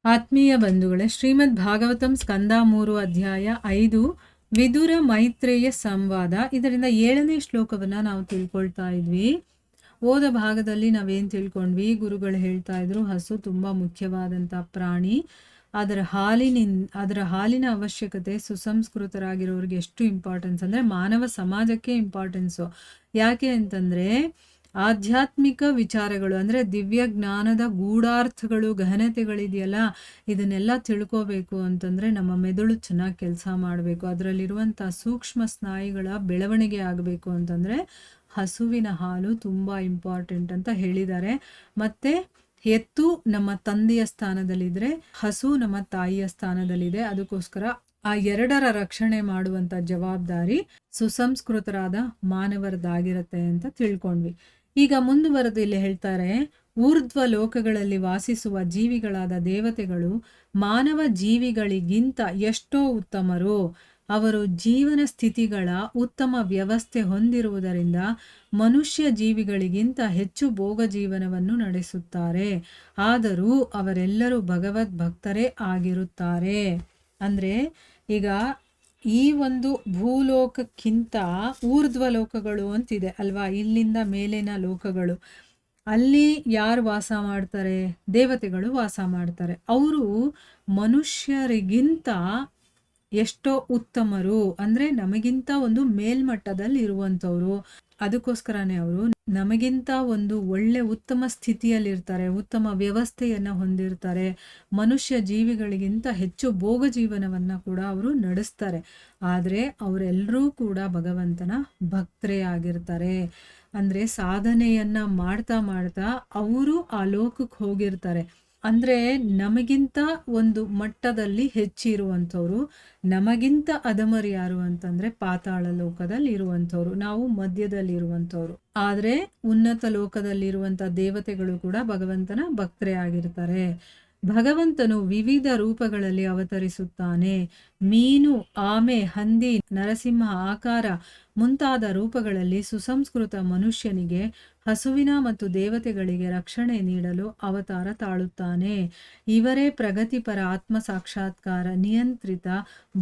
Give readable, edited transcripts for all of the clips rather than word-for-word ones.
ಆತ್ಮೀಯ ಬಂಧುಗಳೇ, ಶ್ರೀಮದ್ ಭಾಗವತಂ ಸ್ಕಂದ 3 ಅಧ್ಯಾಯ 5 ವಿದುರ ಮೈತ್ರೇಯ ಸಂವಾದ. ಇದರಿಂದ 7ನೇ ಶ್ಲೋಕವನ್ನ ನಾವು ತಿಳ್ಕೊಳ್ತಾ ಇದ್ವಿ. ಓದ ಭಾಗದಲ್ಲಿ ನಾವೇನ್ ತಿಳ್ಕೊಂಡ್ವಿ? ಗುರುಗಳು ಹೇಳ್ತಾ ಇದ್ರು, ಹಸು ತುಂಬಾ ಮುಖ್ಯವಾದಂತ ಪ್ರಾಣಿ. ಅದರ ಹಾಲಿನ ಅವಶ್ಯಕತೆ ಸುಸಂಸ್ಕೃತರಾಗಿರೋರಿಗೆ ಎಷ್ಟು ಇಂಪಾರ್ಟೆನ್ಸ್ ಅಂದ್ರೆ ಮಾನವ ಸಮಾಜಕ್ಕೆ ಇಂಪಾರ್ಟೆನ್ಸು. ಯಾಕೆ ಅಂತಂದ್ರೆ ಆಧ್ಯಾತ್ಮಿಕ ವಿಚಾರಗಳು ಅಂದ್ರೆ ದಿವ್ಯ ಜ್ಞಾನದ ಗೂಢಾರ್ಥಗಳು, ಗಹನತೆಗಳಿದೆಯಲ್ಲ, ಇದನ್ನೆಲ್ಲ ತಿಳ್ಕೋಬೇಕು ಅಂತಂದ್ರೆ ನಮ್ಮ ಮೆದುಳು ಚೆನ್ನಾಗಿ ಕೆಲಸ ಮಾಡಬೇಕು. ಅದರಲ್ಲಿರುವಂಥ ಸೂಕ್ಷ್ಮ ಸ್ನಾಯುಗಳ ಬೆಳವಣಿಗೆ ಆಗಬೇಕು ಅಂತಂದ್ರೆ ಹಸುವಿನ ಹಾಲು ತುಂಬಾ ಇಂಪಾರ್ಟೆಂಟ್ ಅಂತ ಹೇಳಿದ್ದಾರೆ. ಮತ್ತೆ ಎತ್ತು ನಮ್ಮ ತಂದೆಯ ಸ್ಥಾನದಲ್ಲಿದ್ರೆ ಹಸು ನಮ್ಮ ತಾಯಿಯ ಸ್ಥಾನದಲ್ಲಿದೆ. ಅದಕ್ಕೋಸ್ಕರ ಆ ಎರಡರ ರಕ್ಷಣೆ ಮಾಡುವಂತ ಜವಾಬ್ದಾರಿ ಸುಸಂಸ್ಕೃತರಾದ ಮಾನವರದಾಗಿರತ್ತೆ ಅಂತ ತಿಳ್ಕೊಂಡ್ವಿ. ಈಗ ಮುಂದುವರೆದು ಇಲ್ಲಿ ಹೇಳ್ತಾರೆ, ಊರ್ಧ್ವ ಲೋಕಗಳಲ್ಲಿ ವಾಸಿಸುವ ಜೀವಿಗಳಾದ ದೇವತೆಗಳು ಮಾನವ ಜೀವಿಗಳಿಗಿಂತ ಎಷ್ಟೋ ಉತ್ತಮರು. ಅವರು ಜೀವನ ಸ್ಥಿತಿಗಳ ಉತ್ತಮ ವ್ಯವಸ್ಥೆ ಹೊಂದಿರುವುದರಿಂದ ಮನುಷ್ಯ ಜೀವಿಗಳಿಗಿಂತ ಹೆಚ್ಚು ಭೋಗ ಜೀವನವನ್ನು ನಡೆಸುತ್ತಾರೆ. ಆದರೂ ಅವರೆಲ್ಲರೂ ಭಗವದ್ ಭಕ್ತರೇ ಆಗಿರುತ್ತಾರೆ. ಅಂದ್ರೆ ಈಗ ಈ ಒಂದು ಭೂಲೋಕಕ್ಕಿಂತ ಊರ್ಧ್ವ ಲೋಕಗಳು ಅಂತಿದೆ ಅಲ್ವಾ, ಇಲ್ಲಿಂದ ಮೇಲಿನ ಲೋಕಗಳು. ಅಲ್ಲಿ ಯಾರು ವಾಸ ಮಾಡ್ತಾರೆ? ದೇವತೆಗಳು ವಾಸ ಮಾಡ್ತಾರೆ. ಅವರು ಮನುಷ್ಯರಿಗಿಂತ ಎಷ್ಟೋ ಉತ್ತಮರು, ಅಂದ್ರೆ ನಮಗಿಂತ ಒಂದು ಮೇಲ್ಮಟ್ಟದಲ್ಲಿ ಇರುವಂಥವ್ರು. ಅದಕ್ಕೋಸ್ಕರನೇ ಅವರು ನಮಗಿಂತ ಒಂದು ಒಳ್ಳೆ ಉತ್ತಮ ಸ್ಥಿತಿಯಲ್ಲಿರ್ತಾರೆ, ಉತ್ತಮ ವ್ಯವಸ್ಥೆಯನ್ನ ಹೊಂದಿರ್ತಾರೆ. ಮನುಷ್ಯ ಜೀವಿಗಳಿಗಿಂತ ಹೆಚ್ಚು ಭೋಗ ಜೀವನವನ್ನ ಕೂಡ ಅವರು ನಡೆಸ್ತಾರೆ. ಆದರೆ ಅವರೆಲ್ಲರೂ ಕೂಡ ಭಗವಂತನ ಭಕ್ತರೇ ಆಗಿರ್ತಾರೆ. ಅಂದ್ರೆ ಸಾಧನೆಯನ್ನ ಮಾಡ್ತಾ ಮಾಡ್ತಾ ಅವರು ಆ ಲೋಕಕ್ಕೆ ಹೋಗಿರ್ತಾರೆ. ಅಂದ್ರೆ ನಮಗಿಂತ ಒಂದು ಮಟ್ಟದಲ್ಲಿ ಹೆಚ್ಚಿರುವಂಥವ್ರು. ನಮಗಿಂತ ಅಧಮರು ಯಾರು ಅಂತಂದ್ರೆ ಪಾತಾಳ ಲೋಕದಲ್ಲಿ ಇರುವಂಥವ್ರು, ನಾವು ಮಧ್ಯದಲ್ಲಿ ಇರುವಂಥವ್ರು. ಆದ್ರೆ ಉನ್ನತ ಲೋಕದಲ್ಲಿರುವಂತ ದೇವತೆಗಳು ಕೂಡ ಭಗವಂತನ ಭಕ್ತರೇ ಆಗಿರ್ತಾರೆ. ಭಗವಂತನು ವಿವಿಧ ರೂಪಗಳಲ್ಲಿ ಅವತರಿಸುತ್ತಾನೆ. ಮೀನು, ಆಮೆ, ಹಂದಿ, ನರಸಿಂಹ ಆಕಾರ ಮುಂತಾದ ರೂಪಗಳಲ್ಲಿ ಸುಸಂಸ್ಕೃತ ಮನುಷ್ಯನಿಗೆ, ಹಸುವಿನ ಮತ್ತು ದೇವತೆಗಳಿಗೆ ರಕ್ಷಣೆ ನೀಡಲು ಅವತಾರ ತಾಳುತ್ತಾನೆ. ಇವರೇ ಪ್ರಗತಿಪರ ಆತ್ಮ ಸಾಕ್ಷಾತ್ಕಾರ ನಿಯಂತ್ರಿತ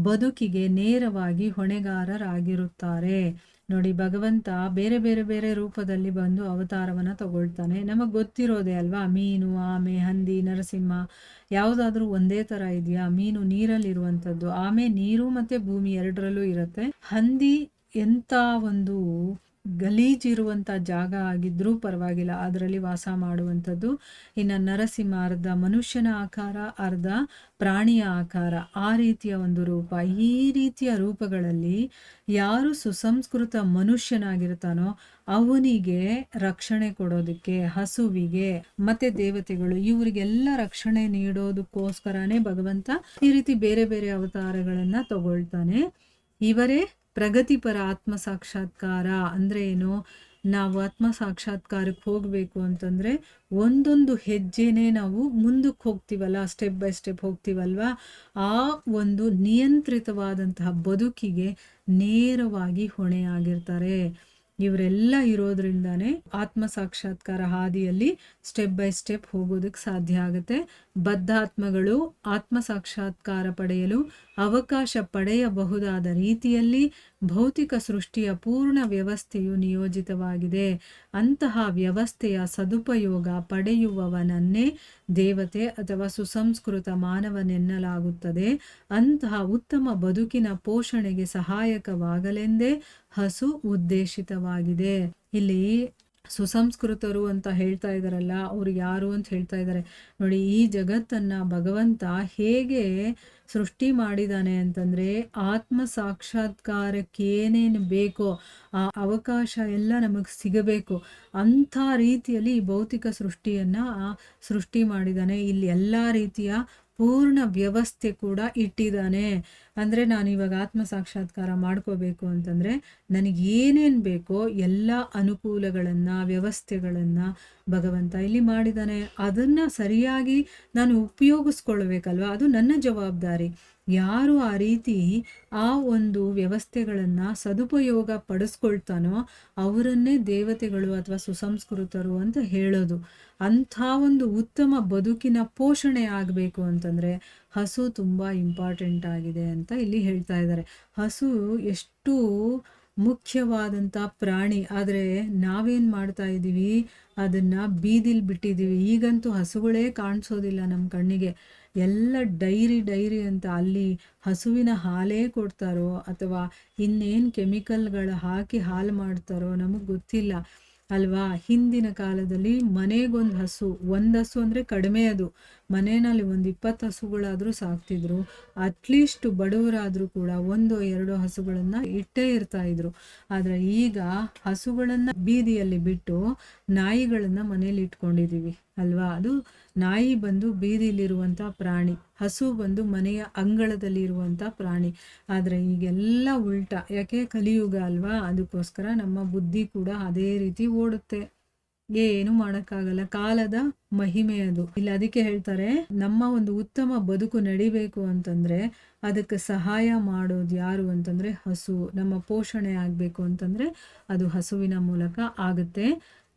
ಬದುಕಿಗೆ ನೇರವಾಗಿ ಹೊಣೆಗಾರರಾಗಿರುತ್ತಾರೆ. ನೋಡಿ, ಭಗವಂತ ಬೇರೆ ಬೇರೆ ಬೇರೆ ರೂಪದಲ್ಲಿ ಬಂದು ಅವತಾರವನ್ನ ತಗೊಳ್ತಾನೆ. ನಮಗ್ ಗೊತ್ತಿರೋದೇ ಅಲ್ವಾ, ಮೀನು, ಆಮೆ, ಹಂದಿ, ನರಸಿಂಹ. ಯಾವುದಾದ್ರೂ ಒಂದೇ ತರ ಇದೆಯಾ? ಮೀನು ನೀರಲ್ಲಿರುವಂಥದ್ದು, ಆಮೆ ನೀರು ಮತ್ತೆ ಭೂಮಿ ಎರಡರಲ್ಲೂ ಇರುತ್ತೆ. ಹಂದಿ ಎಂತ ಒಂದು ಗಲೀಜಿರುವಂಥ ಜಾಗ ಆಗಿದ್ರೂ ಪರವಾಗಿಲ್ಲ, ಅದರಲ್ಲಿ ವಾಸ ಮಾಡುವಂಥದ್ದು. ಇನ್ನು ನರಸಿಂಹ ಅರ್ಧ ಮನುಷ್ಯನ ಆಕಾರ, ಅರ್ಧ ಪ್ರಾಣಿಯ ಆಕಾರ, ಆ ರೀತಿಯ ಒಂದು ರೂಪ. ಈ ರೀತಿಯ ರೂಪಗಳಲ್ಲಿ ಯಾರು ಸುಸಂಸ್ಕೃತ ಮನುಷ್ಯನಾಗಿರ್ತಾನೋ ಅವನಿಗೆ ರಕ್ಷಣೆ ಕೊಡೋದಕ್ಕೆ ಹಸುವಿಗೆ ಮತ್ತೆ ದೇವತೆಗಳು ಇವರಿಗೆಲ್ಲ ರಕ್ಷಣೆ ನೀಡೋದಕ್ಕೋಸ್ಕರನೇ ಭಗವಂತ ಈ ರೀತಿ ಬೇರೆ ಬೇರೆ ಅವತಾರಗಳನ್ನ ತಗೊಳ್ತಾನೆ. ಇವರೇ ಪ್ರಗತಿಪರ ಆತ್ಮ ಸಾಕ್ಷಾತ್ಕಾರ. ಅಂದ್ರೆ ಏನು? ನಾವು ಆತ್ಮ ಸಾಕ್ಷಾತ್ಕಾರಕ್ಕೆ ಹೋಗ್ಬೇಕು ಅಂತಂದ್ರೆ ಒಂದೊಂದು ಹೆಜ್ಜೆನೆ ನಾವು ಮುಂದಕ್ಕೆ ಹೋಗ್ತೀವಲ್ಲ, ಸ್ಟೆಪ್ ಬೈ ಸ್ಟೆಪ್ ಹೋಗ್ತೀವಲ್ವಾ, ಆ ಒಂದು ನಿಯಂತ್ರಿತವಾದಂತಹ ಬದುಕಿಗೆ ನೇರವಾಗಿ ಹೊಣೆಯಾಗಿರ್ತಾರೆ. ಇವರೆಲ್ಲ ಇರೋದ್ರಿಂದಾನೇ ಆತ್ಮ ಸಾಕ್ಷಾತ್ಕಾರ ಹಾದಿಯಲ್ಲಿ ಸ್ಟೆಪ್ ಬೈ ಸ್ಟೆಪ್ ಹೋಗೋದಕ್ಕೆ ಸಾಧ್ಯ ಆಗುತ್ತೆ. ಬದ್ಧಾತ್ಮಗಳು ಆತ್ಮ ಸಾಕ್ಷಾತ್ಕಾರ ಪಡೆಯಲು ಅವಕಾಶ ಪಡೆಯಬಹುದಾದ ರೀತಿಯಲ್ಲಿ ಭೌತಿಕ ಸೃಷ್ಟಿಯ ಪೂರ್ಣ ವ್ಯವಸ್ಥೆಯು ನಿಯೋಜಿತವಾಗಿದೆ. ಅಂತಹ ವ್ಯವಸ್ಥೆಯ ಸದುಪಯೋಗ ಪಡೆಯುವವನನ್ನೇ ದೇವತೆ ಅಥವಾ ಸುಸಂಸ್ಕೃತ ಮಾನವನೆನ್ನಲಾಗುತ್ತದೆ. ಅಂತಹ ಉತ್ತಮ ಬದುಕಿನ ಪೋಷಣೆಗೆ ಸಹಾಯಕವಾಗಲೆಂದೇ ಹಸು ಉದ್ದೇಶಿತವಾಗಿದೆ. ಇಲ್ಲಿ ಸುಸಂಸ್ಕೃತರು ಅಂತ ಹೇಳ್ತಾ ಇದ್ದಾರಲ್ಲ, ಅವ್ರು ಯಾರು ಅಂತ ಹೇಳ್ತಾ ಇದ್ದಾರೆ ನೋಡಿ. ಈ ಜಗತ್ತನ್ನ ಭಗವಂತ ಹೇಗೆ ಸೃಷ್ಟಿ ಮಾಡಿದಾನೆ ಅಂತಂದ್ರೆ ಆತ್ಮ ಸಾಕ್ಷಾತ್ಕಾರಕ್ಕೆ ಏನೇನು ಬೇಕೋ ಆ ಅವಕಾಶ ಎಲ್ಲ ನಮಗೆ ಸಿಗಬೇಕು ಅಂಥ ರೀತಿಯಲ್ಲಿ ಈ ಭೌತಿಕ ಸೃಷ್ಟಿಯನ್ನ ಸೃಷ್ಟಿ ಮಾಡಿದಾನೆ. ಇಲ್ಲಿ ಎಲ್ಲ ರೀತಿಯ ಪೂರ್ಣ ವ್ಯವಸ್ಥೆ ಕೂಡ ಇಟ್ಟಿದ್ದಾನೆ. ಅಂದ್ರೆ ನಾನು ಇವಾಗ ಆತ್ಮ ಸಾಕ್ಷಾತ್ಕಾರ ಮಾಡ್ಕೋಬೇಕು ಅಂತಂದ್ರೆ ನನಗೇನೇನು ಬೇಕೋ ಎಲ್ಲ ಅನುಕೂಲಗಳನ್ನು, ವ್ಯವಸ್ಥೆಗಳನ್ನು ಭಗವಂತ ಇಲ್ಲಿ ಮಾಡಿದ್ದಾನೆ. ಅದನ್ನು ಸರಿಯಾಗಿ ನಾನು ಉಪಯೋಗಿಸ್ಕೊಳ್ಬೇಕಲ್ವ, ಅದು ನನ್ನ ಜವಾಬ್ದಾರಿ. ಯಾರು ಆ ರೀತಿ ಆ ಒಂದು ವ್ಯವಸ್ಥೆಗಳನ್ನು ಸದುಪಯೋಗ ಪಡಿಸ್ಕೊಳ್ತಾನೋ ಅವರನ್ನೇ ದೇವತೆಗಳು ಅಥವಾ ಸುಸಂಸ್ಕೃತರು ಅಂತ ಹೇಳೋದು. ಅಂಥ ಒಂದು ಉತ್ತಮ ಬದುಕಿನ ಪೋಷಣೆ ಆಗಬೇಕು ಅಂತಂದರೆ ಹಸು ತುಂಬ ಇಂಪಾರ್ಟೆಂಟ್ ಆಗಿದೆ ಅಂತ ಇಲ್ಲಿ ಹೇಳ್ತಾ ಇದ್ದಾರೆ. ಹಸು ಎಷ್ಟು ಮುಖ್ಯವಾದಂಥ ಪ್ರಾಣಿ, ಆದರೆ ನಾವೇನು ಮಾಡ್ತಾ ಇದ್ದೀವಿ, ಅದನ್ನು ಬೀದಿಲಿ ಬಿಟ್ಟಿದ್ದೀವಿ. ಈಗಂತೂ ಹಸುಗಳೇ ಕಾಣಿಸೋದಿಲ್ಲ ನಮ್ಮ ಕಣ್ಣಿಗೆ. ಎಲ್ಲ ಡೈರಿ ಅಂತ ಅಲ್ಲಿ ಹಸುವಿನ ಹಾಲೇ ಕೊಡ್ತಾರೋ ಅಥವಾ ಇನ್ನೇನು ಕೆಮಿಕಲ್ಗಳು ಹಾಕಿ ಹಾಲು ಮಾಡ್ತಾರೋ ನಮಗೆ ಗೊತ್ತಿಲ್ಲ ಅಲ್ವಾ. ಹಿಂದಿನ ಕಾಲದಲ್ಲಿ ಮನೆಗೊಂದು ಹಸು, ಒಂದು ಹಸು ಅಂದರೆ ಕಡಿಮೆ, ಅದು ಮನೆಯಲ್ಲಿ ಒಂದು 20 ಹಸುಗಳಾದರೂ ಸಾಕ್ತಿದ್ರು. ಅಟ್ಲೀಸ್ಟ್ ಬಡವರಾದರೂ ಕೂಡ 1-2 ಹಸುಗಳನ್ನು ಇಟ್ಟೇ ಇರ್ತಾ ಇದ್ರು. ಆದರೆ ಈಗ ಹಸುಗಳನ್ನು ಬೀದಿಯಲ್ಲಿ ಬಿಟ್ಟು ನಾಯಿಗಳನ್ನು ಮನೇಲಿ ಇಟ್ಕೊಂಡಿದ್ದೀವಿ ಅಲ್ವಾ. ಅದು ನಾಯಿ ಬಂದು ಬೀದಿಲಿರುವಂಥ ಪ್ರಾಣಿ, ಹಸು ಬಂದು ಮನೆಯ ಅಂಗಳದಲ್ಲಿರುವಂಥ ಪ್ರಾಣಿ. ಆದರೆ ಈಗೆಲ್ಲ ಉಲ್ಟಾ, ಯಾಕೆ ಕಲಿಯುಗ ಅಲ್ವಾ, ಅದಕ್ಕೋಸ್ಕರ ನಮ್ಮ ಬುದ್ಧಿ ಕೂಡ ಅದೇ ರೀತಿ ಓಡುತ್ತೆ. ಏನು ಮಾಡೋಕ್ಕಾಗಲ್ಲ, ಕಾಲದ ಮಹಿಮೆ ಅದು. ಇಲ್ಲಿ ಅದಕ್ಕೆ ಹೇಳ್ತಾರೆ, ನಮ್ಮ ಒಂದು ಉತ್ತಮ ಬದುಕು ನಡಿಬೇಕು ಅಂತಂದರೆ ಅದಕ್ಕೆ ಸಹಾಯ ಮಾಡೋದು ಯಾರು ಅಂತಂದರೆ ಹಸು. ನಮ್ಮ ಪೋಷಣೆ ಆಗಬೇಕು ಅಂತಂದರೆ ಅದು ಹಸುವಿನ ಮೂಲಕ ಆಗುತ್ತೆ.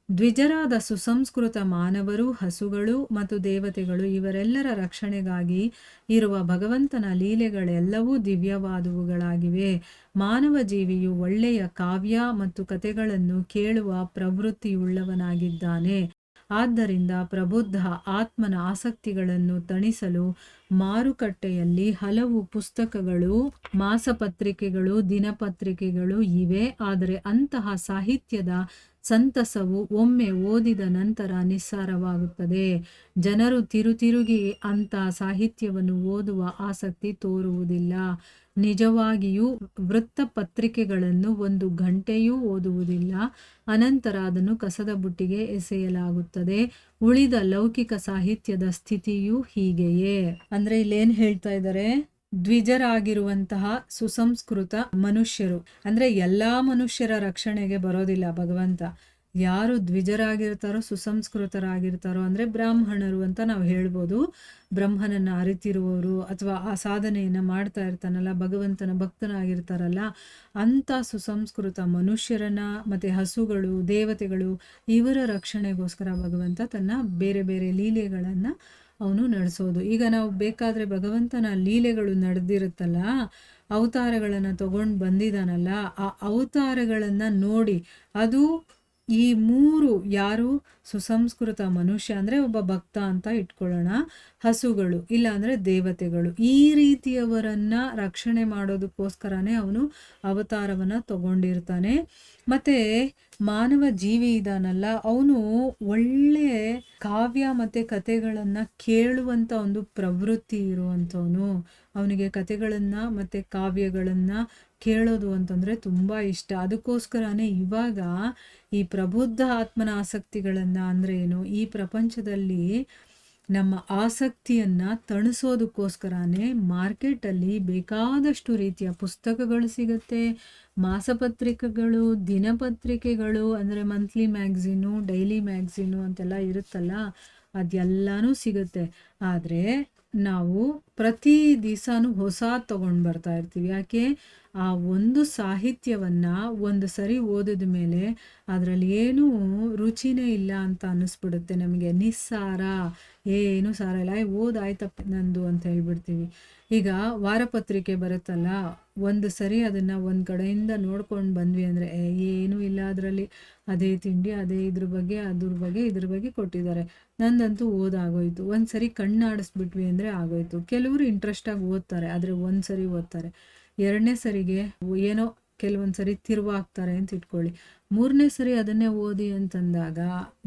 ದ್ವಿಜರಾದ ಸುಸಂಸ್ಕೃತ ಮಾನವರು, ಹಸುಗಳು ಮತ್ತು ದೇವತೆಗಳು ಇವರೆಲ್ಲರ ರಕ್ಷಣೆಗಾಗಿ ಇರುವ ಭಗವಂತನ ಲೀಲೆಗಳೆಲ್ಲವೂ ದಿವ್ಯವಾದವುಗಳಾಗಿವೆ. ಮಾನವ ಜೀವಿಯು ಒಳ್ಳೆಯ ಕಾವ್ಯ ಮತ್ತು ಕಥೆಗಳನ್ನು ಕೇಳುವ ಪ್ರವೃತ್ತಿಯುಳ್ಳವನಾಗಿದ್ದಾನೆ. ಆದ್ದರಿಂದ ಪ್ರಬುದ್ಧ ಆತ್ಮನ ಆಸಕ್ತಿಗಳನ್ನು ತಣಿಸಲು ಮಾರುಕಟ್ಟೆಯಲ್ಲಿ ಹಲವು ಪುಸ್ತಕಗಳು, ಮಾಸಪತ್ರಿಕೆಗಳು, ದಿನಪತ್ರಿಕೆಗಳು ಇವೆ. ಆದರೆ ಅಂತಹ ಸಾಹಿತ್ಯದ ಸಂತಸವು ಒಮ್ಮೆ ಓದಿದ ನಂತರ ನಿಸ್ಸಾರವಾಗುತ್ತದೆ. ಜನರು ತಿರುಗಿ ಅಂಥ ಸಾಹಿತ್ಯವನ್ನು ಓದುವ ಆಸಕ್ತಿ ತೋರುವುದಿಲ್ಲ. ನಿಜವಾಗಿಯೂ ವೃತ್ತಪತ್ರಿಕೆಗಳನ್ನು 1 ಗಂಟೆಯೂ ಓದುವುದಿಲ್ಲ. ಅನಂತರ ಅದನ್ನು ಕಸದ ಬುಟ್ಟಿಗೆ ಎಸೆಯಲಾಗುತ್ತದೆ. ಉಳಿದ ಲೌಕಿಕ ಸಾಹಿತ್ಯದ ಸ್ಥಿತಿಯೂ ಹೀಗೆಯೇ. ಅಂದ್ರೆ ಇಲ್ಲೇನು ಹೇಳ್ತಾ ಇದ್ದಾರೆ, ದ್ವಿಜರಾಗಿರುವಂತಹ ಸುಸಂಸ್ಕೃತ ಮನುಷ್ಯರು, ಅಂದ್ರೆ ಎಲ್ಲಾ ಮನುಷ್ಯರ ರಕ್ಷಣೆಗೆ ಬರೋದಿಲ್ಲ ಭಗವಂತ. ಯಾರು ದ್ವಿಜರಾಗಿರ್ತಾರೋ, ಸುಸಂಸ್ಕೃತರಾಗಿರ್ತಾರೋ ಅಂದರೆ ಬ್ರಾಹ್ಮಣರು ಅಂತ ನಾವು ಹೇಳ್ಬೋದು. ಬ್ರಹ್ಮನನ್ನು ಅರಿತಿರುವವರು ಅಥವಾ ಆ ಸಾಧನೆಯನ್ನು ಮಾಡ್ತಾ ಇರ್ತಾನಲ್ಲ, ಭಗವಂತನ ಭಕ್ತನಾಗಿರ್ತಾರಲ್ಲ, ಅಂಥ ಸುಸಂಸ್ಕೃತ ಮನುಷ್ಯರನ್ನ ಮತ್ತು ಹಸುಗಳು, ದೇವತೆಗಳು ಇವರ ರಕ್ಷಣೆಗೋಸ್ಕರ ಭಗವಂತ ತನ್ನ ಬೇರೆ ಬೇರೆ ಲೀಲೆಗಳನ್ನು ಅವನು ನಡೆಸೋದು. ಈಗ ನಾವು ಬೇಕಾದರೆ ಭಗವಂತನ ಲೀಲೆಗಳು ನಡೆದಿರುತ್ತಲ್ಲ, ಅವತಾರಗಳನ್ನು ತಗೊಂಡು ಬಂದಿದ್ದಾನಲ್ಲ, ಆ ಅವತಾರಗಳನ್ನು ನೋಡಿ ಅದು ಈ 3 ಯಾರು, ಸುಸಂಸ್ಕೃತ ಮನುಷ್ಯ ಅಂದರೆ ಒಬ್ಬ ಭಕ್ತ ಅಂತ ಇಟ್ಕೊಳ್ಳೋಣ, ಹಸುಗಳು ಇಲ್ಲ ಅಂದರೆ ದೇವತೆಗಳು, ಈ ರೀತಿಯವರನ್ನ ರಕ್ಷಣೆ ಮಾಡೋದಕ್ಕೋಸ್ಕರನೇ ಅವನು ಅವತಾರವನ್ನು ತಗೊಂಡಿರ್ತಾನೆ. ಮತ್ತು ಮಾನವ ಜೀವಿ ಇದಾನಲ್ಲ, ಅವನು ಒಳ್ಳೆ ಕಾವ್ಯ ಮತ್ತು ಕಥೆಗಳನ್ನು ಕೇಳುವಂಥ ಒಂದು ಪ್ರವೃತ್ತಿ ಇರುವಂಥವನು. ಅವನಿಗೆ ಕಥೆಗಳನ್ನು ಮತ್ತು ಕಾವ್ಯಗಳನ್ನು ಕೇಳೋದು ಅಂತಂದರೆ ತುಂಬ ಇಷ್ಟ. ಅದಕ್ಕೋಸ್ಕರನೇ ಇವಾಗ ಈ ಪ್ರಬುದ್ಧ ಆತ್ಮನ ಆಸಕ್ತಿಗಳನ್ನು ಅಂದರೆ ಏನು, ಈ ಪ್ರಪಂಚದಲ್ಲಿ ನಮ್ಮ ಆಸಕ್ತಿಯನ್ನು ತಣಿಸೋದಕ್ಕೋಸ್ಕರನೇ ಮಾರ್ಕೆಟಲ್ಲಿ ಬೇಕಾದಷ್ಟು ರೀತಿಯ ಪುಸ್ತಕಗಳು ಸಿಗುತ್ತೆ, ಮಾಸಪತ್ರಿಕೆಗಳು, ದಿನಪತ್ರಿಕೆಗಳು ಅಂದರೆ ಮಂತ್ಲಿ ಮ್ಯಾಗ್ಝೀನು, ಡೈಲಿ ಮ್ಯಾಗ್ಝೀನು ಅಂತೆಲ್ಲ ಇರುತ್ತಲ್ಲ, ಅದೆಲ್ಲನೂ ಸಿಗುತ್ತೆ. ಆದರೆ ನಾವು ಪ್ರತಿ ದಿವಸನೂ ಹೊಸ ತೊಗೊಂಡು ಬರ್ತಾ ಇರ್ತೀವಿ. ಯಾಕೆ, ಆ ಒಂದು ಸಾಹಿತ್ಯವನ್ನು ಒಂದು ಸರಿ ಓದಿದ ಮೇಲೆ ಅದರಲ್ಲಿ ಏನೂ ರುಚಿನೇ ಇಲ್ಲ ಅಂತ ಅನ್ನಿಸ್ಬಿಡುತ್ತೆ ನಮಗೆ. ನಿಸ್ಸಾರ, ಏನು ಸಾರ ಇಲ್ಲ, ಓದಾಯ್ತಪ್ಪ ನಂದು ಅಂತ ಹೇಳ್ಬಿಡ್ತೀವಿ. ಈಗ ವಾರಪತ್ರಿಕೆ ಬರುತ್ತಲ್ಲ, ಒಂದು ಸರಿ ಅದನ್ನು ಒಂದು ಕಡೆಯಿಂದ ನೋಡ್ಕೊಂಡು ಬಂದ್ವಿ ಅಂದರೆ ಏನೂ ಇಲ್ಲ ಅದರಲ್ಲಿ, ಅದೇ ತಿಂಡಿ, ಅದೇ ಇದ್ರ ಬಗ್ಗೆ ಕೊಟ್ಟಿದ್ದಾರೆ. ನಂದಂತೂ ಓದಾಗೋಯ್ತು. ಒಂದು ಸರಿ ಕಣ್ಣಾಡಿಸ್ಬಿಟ್ವಿ ಅಂದರೆ ಆಗೋಯ್ತು. ಕೆಲವರು ಇಂಟ್ರೆಸ್ಟಾಗಿ ಓದ್ತಾರೆ, ಆದರೆ ಒಂದು ಸರಿ ಓದ್ತಾರೆ. 2ನೇ ಸರಿಗೆ ಏನೋ ಕೆಲವೊಂದು ಸರಿ ತಿರುವಾಗ್ತಾರೆ ಅಂತ ಇಟ್ಕೊಳ್ಳಿ. 3ನೇ ಸರಿ ಅದನ್ನೇ ಓದಿ ಅಂತಂದಾಗ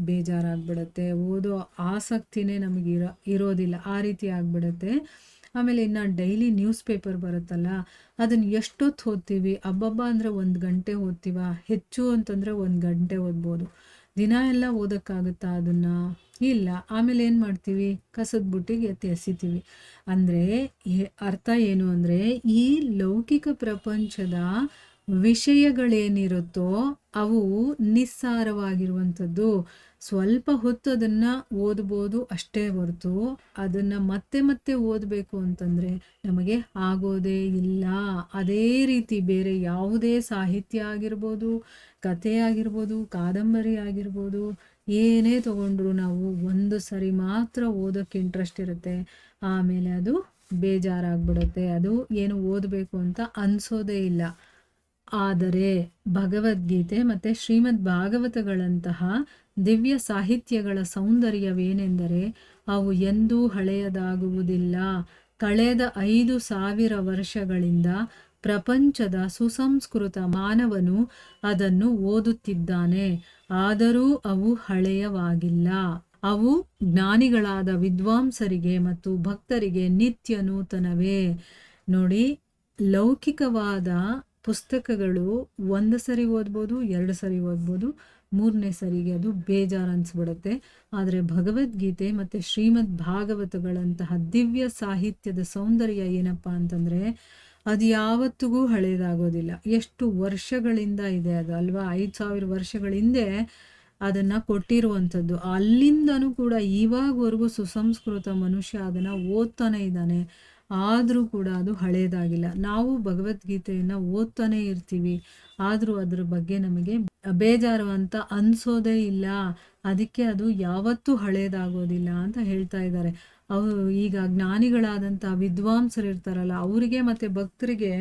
ಬೇಜಾರಾಗ್ಬಿಡುತ್ತೆ, ಓದೋ ಆಸಕ್ತಿನೇ ನಮಗೆ ಇರೋದಿಲ್ಲ, ಆ ರೀತಿ ಆಗಿಬಿಡುತ್ತೆ. ಆಮೇಲೆ ಇನ್ನು ಡೈಲಿ ನ್ಯೂಸ್ ಪೇಪರ್ ಬರುತ್ತಲ್ಲ, ಅದನ್ನು ಎಷ್ಟೊತ್ತು ಓದ್ತೀವಿ, ಅಬ್ಬಬ್ಬ ಅಂದರೆ 1 ಗಂಟೆ ಓದ್ತೀವ, ಹೆಚ್ಚು ಅಂತಂದರೆ 1 ಗಂಟೆ ಓದ್ಬೋದು. ದಿನ ಎಲ್ಲ ಓದೋಕ್ಕಾಗುತ್ತಾ ಅದನ್ನು? ಇಲ್ಲ. ಆಮೇಲೆ ಏನು ಮಾಡ್ತೀವಿ, ಕಸದ ಬುಟ್ಟಿಗೆ ಎಸಿತೀವಿ. ಅಂದರೆ ಅರ್ಥ ಏನು ಅಂದರೆ, ಈ ಲೌಕಿಕ ಪ್ರಪಂಚದ ವಿಷಯಗಳೇನಿರುತ್ತೋ ಅವು ನಿಸ್ಸಾರವಾಗಿರುವಂಥದ್ದು. ಸ್ವಲ್ಪ ಹೊತ್ತು ಅದನ್ನು ಓದ್ಬೋದು ಅಷ್ಟೇ ಹೊರತು ಅದನ್ನು ಮತ್ತೆ ಮತ್ತೆ ಓದಬೇಕು ಅಂತಂದರೆ ನಮಗೆ ಆಗೋದೇ ಇಲ್ಲ. ಅದೇ ರೀತಿ ಬೇರೆ ಯಾವುದೇ ಸಾಹಿತ್ಯ ಆಗಿರ್ಬೋದು, ಕಥೆ ಆಗಿರ್ಬೋದು, ಕಾದಂಬರಿ ಆಗಿರ್ಬೋದು, ಏನೇ ತಗೊಂಡ್ರು ನಾವು ಒಂದು ಸರಿ ಮಾತ್ರ ಓದೋಕ್ಕೆ ಇಂಟ್ರೆಸ್ಟ್ ಇರುತ್ತೆ. ಆಮೇಲೆ ಅದು ಬೇಜಾರಾಗ್ಬಿಡುತ್ತೆ. ಅದು ಏನು ಓದಬೇಕು ಅಂತ ಅನಿಸೋದೇ ಇಲ್ಲ. ಆದರೆ ಭಗವದ್ಗೀತೆ ಮತ್ತು ಶ್ರೀಮದ್ ಭಾಗವತಗಳಂತಹ ದಿವ್ಯ ಸಾಹಿತ್ಯಗಳ ಸೌಂದರ್ಯವೇನೆಂದರೆ ಅವು ಎಂದೂ ಹಳೆಯದಾಗುವುದಿಲ್ಲ. ಕಳೆದ 5,000 ವರ್ಷಗಳಿಂದ ಪ್ರಪಂಚದ ಸುಸಂಸ್ಕೃತ ಮಾನವನು ಅದನ್ನು ಓದುತ್ತಿದ್ದಾನೆ. ಆದರೂ ಅವು ಹಳೆಯವಾಗಿಲ್ಲ. ಅವು ಜ್ಞಾನಿಗಳಾದ ವಿದ್ವಾಂಸರಿಗೆ ಮತ್ತು ಭಕ್ತರಿಗೆ ನಿತ್ಯ ನೂತನವೇ. ನೋಡಿ, ಲೌಕಿಕವಾದ ಪುಸ್ತಕಗಳು ಒಂದು ಸರಿ ಓದ್ಬೋದು, 2 ಸರಿ ಓದ್ಬೋದು, 3ನೇ ಸರಿಗೆ ಅದು ಬೇಜಾರು ಅನಿಸ್ಬಿಡುತ್ತೆ. ಆದರೆ ಭಗವದ್ಗೀತೆ ಮತ್ತು ಶ್ರೀಮದ್ ಭಾಗವತಗಳಂತಹ ದಿವ್ಯ ಸಾಹಿತ್ಯದ ಸೌಂದರ್ಯ ಏನಪ್ಪ ಅಂತಂದರೆ ಅದು ಯಾವತ್ತಿಗೂ ಹಳೆಯದಾಗೋದಿಲ್ಲ. ಎಷ್ಟು ವರ್ಷಗಳಿಂದ ಇದೆ ಅದು ಅಲ್ವಾ? 5,000 ವರ್ಷಗಳ ಹಿಂದೆ ಅದನ್ನು ಕೊಟ್ಟಿರುವಂಥದ್ದು. ಅಲ್ಲಿಂದನೂ ಕೂಡ ಇವಾಗವರೆಗೂ ಸುಸಂಸ್ಕೃತ ಮನುಷ್ಯ ಅದನ್ನು ಓದ್ತಾನೆ ಇದ್ದಾನೆ. ಆದರೂ ಕೂಡ ಅದು ಹಳೇದಾಗಿಲ್ಲ. ನಾವು ಭಗವದ್ಗೀತೆಯನ್ನು ಓದ್ತಾನೆ ಇರ್ತೀವಿ, ಆದರೂ ಅದ್ರ ಬಗ್ಗೆ ನಮಗೆ ಬೇಜಾರು ಅಂತ ಅನಿಸೋದೇ ಇಲ್ಲ. ಅದಕ್ಕೆ ಅದು ಯಾವತ್ತೂ ಹಳೇದಾಗೋದಿಲ್ಲ ಅಂತ ಹೇಳ್ತಾ ಇದ್ದಾರೆ. ಅವರು ಈಗ ಜ್ಞಾನಿಗಳಾದಂಥ ವಿದ್ವಾಂಸರು ಇರ್ತಾರಲ್ಲ, ಅವರಿಗೆ ಮತ್ತು ಭಕ್ತರಿಗೆ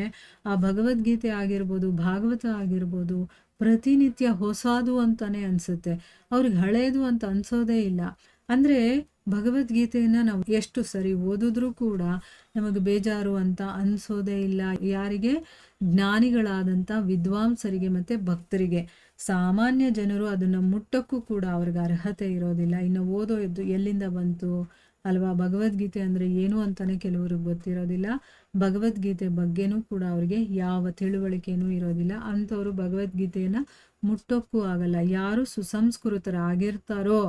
ಆ ಭಗವದ್ಗೀತೆ ಆಗಿರ್ಬೋದು, ಭಾಗವತ ಆಗಿರ್ಬೋದು, ಪ್ರತಿನಿತ್ಯ ಹೊಸದು ಅಂತಾನೆ ಅನಿಸುತ್ತೆ. ಅವ್ರಿಗೆ ಹಳೇದು ಅಂತ ಅನಿಸೋದೇ ಇಲ್ಲ. ಅಂದರೆ ಭಗವದ್ಗೀತೆಯನ್ನು ನಾವು ಎಷ್ಟು ಸರಿ ಓದಿದ್ರೂ ಕೂಡ ನಮಗೆ ಬೇಜಾರು ಅಂತ ಅನಿಸೋದೇ ಇಲ್ಲ. ಯಾರಿಗೆ? ಜ್ಞಾನಿಗಳಾದಂಥ ವಿದ್ವಾಂಸರಿಗೆ ಮತ್ತು ಭಕ್ತರಿಗೆ. ಸಾಮಾನ್ಯ ಜನರು ಅದನ್ನು ಮುಟ್ಟಕ್ಕೂ ಕೂಡ ಅವ್ರಿಗೆ ಅರ್ಹತೆ ಇರೋದಿಲ್ಲ. ಇನ್ನು ಓದೋ ಎಲ್ಲಿಂದ ಬಂತು ಅಲ್ವಾ? ಭಗವದ್ಗೀತೆ ಅಂದರೆ ಏನು ಅಂತಲೇ ಕೆಲವ್ರಿಗೆ ಗೊತ್ತಿರೋದಿಲ್ಲ. ಭಗವದ್ಗೀತೆ ಬಗ್ಗೆನೂ ಕೂಡ ಅವರಿಗೆ ಯಾವ ತಿಳುವಳಿಕೆನೂ ಇರೋದಿಲ್ಲ. ಅಂಥವರು ಭಗವದ್ಗೀತೆಯನ್ನು ಮುಟ್ಟೋಕ್ಕೂ ಆಗಲ್ಲ. ಯಾರು ಸುಸಂಸ್ಕೃತರಾಗಿರ್ತಾರೋ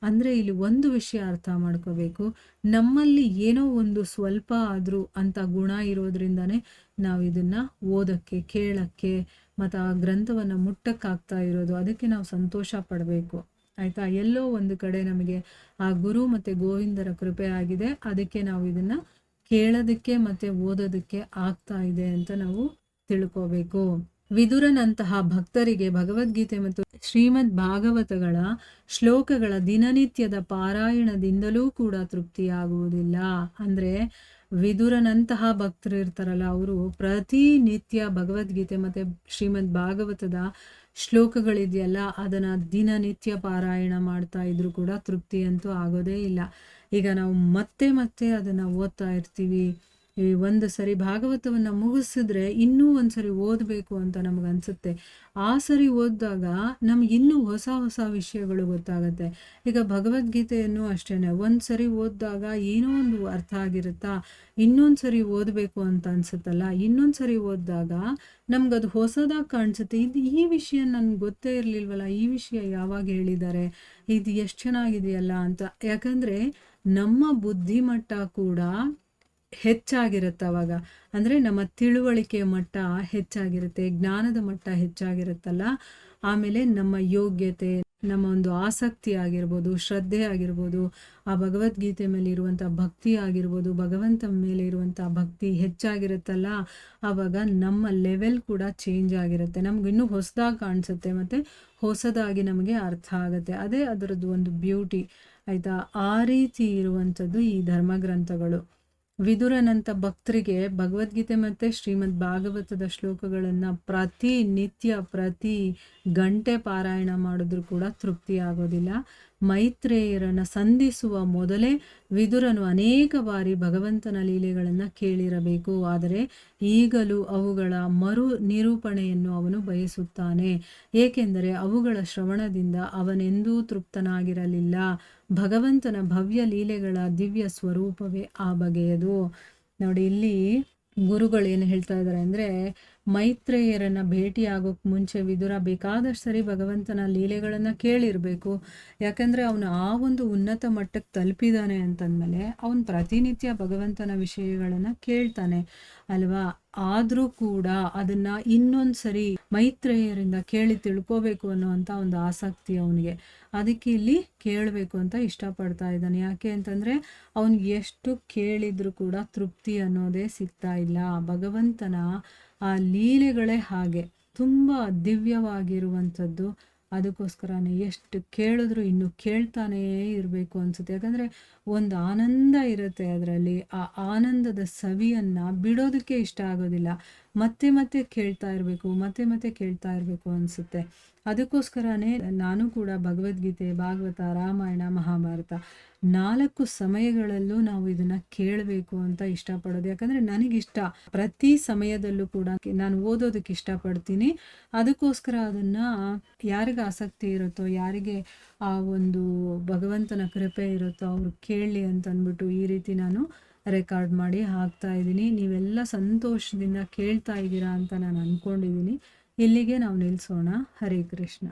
ಅಂದರೆ ಇಲ್ಲಿ ಒಂದು ವಿಷಯ ಅರ್ಥ ಮಾಡ್ಕೋಬೇಕು, ನಮ್ಮಲ್ಲಿ ಏನೋ ಒಂದು ಸ್ವಲ್ಪ ಆದರೂ ಅಂಥ ಗುಣ ಇರೋದ್ರಿಂದನೇ ನಾವು ಇದನ್ನು ಓದೋಕ್ಕೆ, ಕೇಳೋಕ್ಕೆ ಮತ್ತು ಆ ಗ್ರಂಥವನ್ನು ಮುಟ್ಟಕ್ಕಾಗ್ತಾ ಇರೋದು. ಅದಕ್ಕೆ ನಾವು ಸಂತೋಷ ಪಡಬೇಕು, ಆಯಿತಾ? ಎಲ್ಲೋ ಒಂದು ಕಡೆ ನಮಗೆ ಆ ಗುರು ಮತ್ತು ಗೋವಿಂದರ ಕೃಪೆ ಆಗಿದೆ. ಅದಕ್ಕೆ ನಾವು ಇದನ್ನು ಕೇಳೋದಕ್ಕೆ ಮತ್ತು ಓದೋದಕ್ಕೆ ಆಗ್ತಾ ಇದೆ ಅಂತ ನಾವು ತಿಳ್ಕೋಬೇಕು. ವಿದುರನಂತಹ ಭಕ್ತರಿಗೆ ಭಗವದ್ಗೀತೆ ಮತ್ತು ಶ್ರೀಮದ್ ಭಾಗವತಗಳ ಶ್ಲೋಕಗಳ ದಿನನಿತ್ಯದ ಪಾರಾಯಣದಿಂದಲೂ ಕೂಡ ತೃಪ್ತಿಯಾಗುವುದಿಲ್ಲ. ಅಂದರೆ ವಿದುರನಂತಹ ಭಕ್ತರು ಇರ್ತಾರಲ್ಲ, ಅವರು ಪ್ರತಿನಿತ್ಯ ಭಗವದ್ಗೀತೆ ಮತ್ತು ಶ್ರೀಮದ್ ಭಾಗವತದ ಶ್ಲೋಕಗಳಿದೆಯಲ್ಲ ಅದನ್ನು ದಿನನಿತ್ಯ ಪಾರಾಯಣ ಮಾಡ್ತಾ ಇದ್ರೂ ಕೂಡ ತೃಪ್ತಿ ಅಂತೂ ಆಗೋದೇ ಇಲ್ಲ. ಈಗ ನಾವು ಮತ್ತೆ ಮತ್ತೆ ಅದನ್ನು ಓದ್ತಾ ಇರ್ತೀವಿ. ಒಂದು ಸರಿ ಭಾಗವತವನ್ನು ಮುಗಿಸಿದ್ರೆ ಇನ್ನೂ ಒಂದು ಸರಿ ಓದಬೇಕು ಅಂತ ನಮಗೆ ಅನಿಸುತ್ತೆ. ಆ ಸರಿ ಓದಿದಾಗ ನಮ್ಗೆ ಇನ್ನೂ ಹೊಸ ಹೊಸ ವಿಷಯಗಳು ಗೊತ್ತಾಗುತ್ತೆ. ಈಗ ಭಗವದ್ಗೀತೆಯನ್ನು ಅಷ್ಟೇ, ಒಂದು ಸರಿ ಓದಿದಾಗ ಏನೋ ಒಂದು ಅರ್ಥ ಆಗಿರುತ್ತಾ, ಇನ್ನೊಂದು ಸರಿ ಓದಬೇಕು ಅಂತ ಅನಿಸುತ್ತಲ್ಲ, ಇನ್ನೊಂದು ಸರಿ ಓದಿದಾಗ ನಮ್ಗದು ಹೊಸದಾಗಿ ಕಾಣಿಸುತ್ತೆ. ಈ ವಿಷಯ ನನಗೆ ಗೊತ್ತೇ ಇರಲಿಲ್ವಲ್ಲ, ಈ ವಿಷಯ ಯಾವಾಗ ಹೇಳಿದ್ದಾರೆ, ಇದು ಎಷ್ಟು ಚೆನ್ನಾಗಿದೆಯಲ್ಲ ಅಂತ. ಯಾಕಂದರೆ ನಮ್ಮ ಬುದ್ಧಿಮಟ್ಟ ಕೂಡ ಹೆಚ್ಚಾಗಿರುತ್ತೆ ಅವಾಗ. ಅಂದರೆ ನಮ್ಮ ತಿಳುವಳಿಕೆಯ ಮಟ್ಟ ಹೆಚ್ಚಾಗಿರುತ್ತೆ, ಜ್ಞಾನದ ಮಟ್ಟ ಹೆಚ್ಚಾಗಿರುತ್ತಲ್ಲ. ಆಮೇಲೆ ನಮ್ಮ ಯೋಗ್ಯತೆ, ನಮ್ಮ ಒಂದು ಆಸಕ್ತಿ ಆಗಿರ್ಬೋದು, ಶ್ರದ್ಧೆ ಆಗಿರ್ಬೋದು, ಆ ಭಗವದ್ಗೀತೆ ಮೇಲೆ ಇರುವಂಥ ಭಕ್ತಿ ಆಗಿರ್ಬೋದು, ಭಗವಂತನ ಮೇಲೆ ಇರುವಂಥ ಭಕ್ತಿ ಹೆಚ್ಚಾಗಿರುತ್ತಲ್ಲ, ಆವಾಗ ನಮ್ಮ ಲೆವೆಲ್ ಕೂಡ ಚೇಂಜ್ ಆಗಿರುತ್ತೆ. ನಮಗಿನ್ನೂ ಹೊಸದಾಗಿ ಕಾಣಿಸುತ್ತೆ ಮತ್ತು ಹೊಸದಾಗಿ ನಮಗೆ ಅರ್ಥ ಆಗುತ್ತೆ. ಅದೇ ಅದರದ್ದು ಒಂದು ಬ್ಯೂಟಿ, ಆಯಿತಾ? ಆ ರೀತಿ ಇರುವಂಥದ್ದು ಈ ಧರ್ಮಗ್ರಂಥಗಳು. ವಿದುರನಂಥ ಭಕ್ತರಿಗೆ ಭಗವದ್ಗೀತೆ ಮತ್ತು ಶ್ರೀಮದ್ ಭಾಗವತದ ಶ್ಲೋಕಗಳನ್ನು ಪ್ರತಿನಿತ್ಯ ಪ್ರತಿ ಗಂಟೆ ಪಾರಾಯಣ ಮಾಡಿದ್ರೂ ಕೂಡ ತೃಪ್ತಿ ಆಗೋದಿಲ್ಲ. ಮೈತ್ರೇಯರನ್ನು ಸಂಧಿಸುವ ಮೊದಲೇ ವಿದುರನು ಅನೇಕ ಬಾರಿ ಭಗವಂತನ ಲೀಲೆಗಳನ್ನು ಕೇಳಿರಬೇಕು. ಆದರೆ ಈಗಲೂ ಅವುಗಳ ಮರು ನಿರೂಪಣೆಯನ್ನು ಅವನು ಬಯಸುತ್ತಾನೆ, ಏಕೆಂದರೆ ಅವುಗಳ ಶ್ರವಣದಿಂದ ಅವನೆಂದೂ ತೃಪ್ತನಾಗಿರಲಿಲ್ಲ. ಭಗವಂತನ ಭವ್ಯ ಲೀಲೆಗಳ ದಿವ್ಯ ಸ್ವರೂಪವೇ ಆ ಬಗೆಯದು. ನೋಡಿ, ಇಲ್ಲಿ ಗುರುಗಳು ಏನು ಹೇಳ್ತಾ ಇದ್ದಾರೆ ಅಂದರೆ, ಮೈತ್ರೇಯರನ್ನು ಭೇಟಿಯಾಗೋಕ್ಕೆ ಮುಂಚೆ ವಿದುರ ಬೇಕಾದಷ್ಟು ಸರಿ ಭಗವಂತನ ಲೀಲೆಗಳನ್ನು ಕೇಳಿರಬೇಕು. ಯಾಕಂದರೆ ಅವನು ಆ ಒಂದು ಉನ್ನತ ಮಟ್ಟಕ್ಕೆ ತಲುಪಿದ್ದಾನೆ ಅಂತಂದಮೇಲೆ ಅವನು ಪ್ರತಿನಿತ್ಯ ಭಗವಂತನ ವಿಷಯಗಳನ್ನು ಕೇಳ್ತಾನೆ ಅಲ್ವಾ. ಆದರೂ ಕೂಡ ಅದನ್ನು ಇನ್ನೊಂದು ಸರಿ ಮೈತ್ರೇಯರಿಂದ ಕೇಳಿ ತಿಳ್ಕೋಬೇಕು ಅನ್ನೋವಂಥ ಒಂದು ಆಸಕ್ತಿ ಅವನಿಗೆ. ಅದಕ್ಕೆ ಇಲ್ಲಿ ಕೇಳಬೇಕು ಅಂತ ಇಷ್ಟಪಡ್ತಾ ಇದ್ದಾನೆ. ಯಾಕೆ ಅಂತಂದರೆ ಅವನಿಗೆ ಎಷ್ಟು ಕೇಳಿದರೂ ಕೂಡ ತೃಪ್ತಿ ಅನ್ನೋದೇ ಸಿಗ್ತಾ ಇಲ್ಲ. ಭಗವಂತನ ಆ ಲೀಲೆಗಳೇ ಹಾಗೆ ತುಂಬ ದಿವ್ಯವಾಗಿರುವಂಥದ್ದು. ಅದಕ್ಕೋಸ್ಕರನೇ ಎಷ್ಟು ಕೇಳಿದ್ರು ಇನ್ನೂ ಕೇಳ್ತಾನೇ ಇರಬೇಕು ಅನಿಸುತ್ತೆ. ಯಾಕಂದರೆ ಒಂದು ಆನಂದ ಇರುತ್ತೆ ಅದರಲ್ಲಿ. ಆ ಆನಂದದ ಸವಿಯನ್ನು ಬಿಡೋದಕ್ಕೆ ಇಷ್ಟ ಆಗೋದಿಲ್ಲ. ಮತ್ತೆ ಮತ್ತೆ ಕೇಳ್ತಾ ಇರಬೇಕು, ಮತ್ತೆ ಮತ್ತೆ ಕೇಳ್ತಾ ಇರಬೇಕು ಅನಿಸುತ್ತೆ. ಅದಕ್ಕೋಸ್ಕರನೇ ನಾನು ಕೂಡ ಭಗವದ್ಗೀತೆ, ಭಾಗವತ, ರಾಮಾಯಣ, ಮಹಾಭಾರತ 4 ಸಮಯಗಳಲ್ಲೂ ನಾವು ಇದನ್ನು ಕೇಳಬೇಕು ಅಂತ ಇಷ್ಟಪಡೋದು. ಯಾಕಂದರೆ ನನಗಿಷ್ಟ. ಪ್ರತಿ ಸಮಯದಲ್ಲೂ ಕೂಡ ನಾನು ಓದೋದಕ್ಕೆ ಇಷ್ಟಪಡ್ತೀನಿ. ಅದಕ್ಕೋಸ್ಕರ ಅದನ್ನು ಯಾರಿಗೆ ಆಸಕ್ತಿ ಇರುತ್ತೋ, ಯಾರಿಗೆ ಆ ಒಂದು ಭಗವಂತನ ಕೃಪೆ ಇರುತ್ತೋ ಅವರು ಕೇಳಲಿ ಅಂತಂದ್ಬಿಟ್ಟು ಈ ರೀತಿ ನಾನು ರೆಕಾರ್ಡ್ ಮಾಡಿ ಹಾಕ್ತಾ ಇದ್ದೀನಿ. ನೀವೆಲ್ಲ ಸಂತೋಷದಿಂದ ಕೇಳ್ತಾ ಇದ್ದೀರಾ ಅಂತ ನಾನು ಅಂದ್ಕೊಂಡಿದ್ದೀನಿ. ಇಲ್ಲಿಗೆ ನಾವು ನಿಲ್ಲಿಸೋಣ. ಹರೇ ಕೃಷ್ಣ.